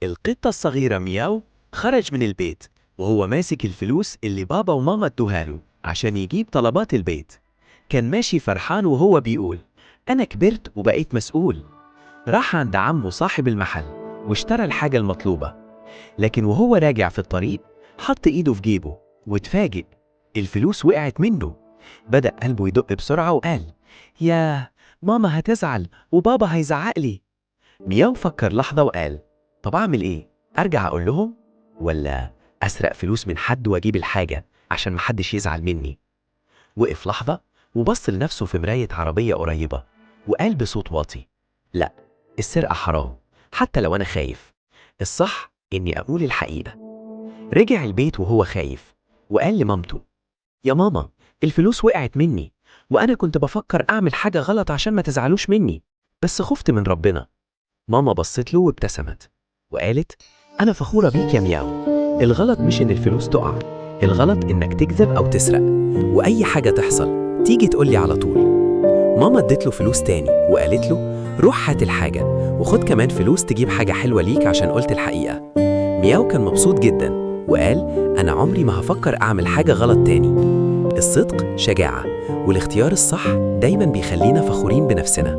القطة الصغيرة مياو خرج من البيت وهو ماسك الفلوس اللي بابا وماما ادوها له عشان يجيب طلبات البيت. كان ماشي فرحان وهو بيقول: أنا كبرت وبقيت مسؤول. راح عند عمه صاحب المحل واشترى الحاجة المطلوبة، لكن وهو راجع في الطريق حط إيده في جيبه واتفاجئ، الفلوس وقعت منه. بدأ قلبه يدق بسرعة وقال: ياه، ماما هتزعل وبابا هيزعق لي. مياو فكر لحظة وقال: طب أعمل إيه؟ أرجع أقول لهم؟ ولا أسرق فلوس من حد وأجيب الحاجة عشان محدش يزعل مني؟ وقف لحظة وبص لنفسه في مراية عربية قريبة وقال بصوت واطي: لا، السرقة حرام حتى لو أنا خايف، الصح إني أقول الحقيقة. رجع البيت وهو خايف وقال لمامته: يا ماما، الفلوس وقعت مني وأنا كنت بفكر أعمل حاجة غلط عشان ما تزعلوش مني، بس خفت من ربنا. ماما بصت له وابتسمت وقالت: أنا فخورة بيك يا مياو، الغلط مش إن الفلوس تقع، الغلط إنك تكذب أو تسرق، وأي حاجة تحصل تيجي تقولي على طول. ماما ادت له فلوس تاني وقالت له: روح هات الحاجة وخد كمان فلوس تجيب حاجة حلوة ليك عشان قلت الحقيقة. مياو كان مبسوط جدا وقال: أنا عمري ما هفكر أعمل حاجة غلط تاني. الصدق شجاعة، والاختيار الصح دايما بيخلينا فخورين بنفسنا.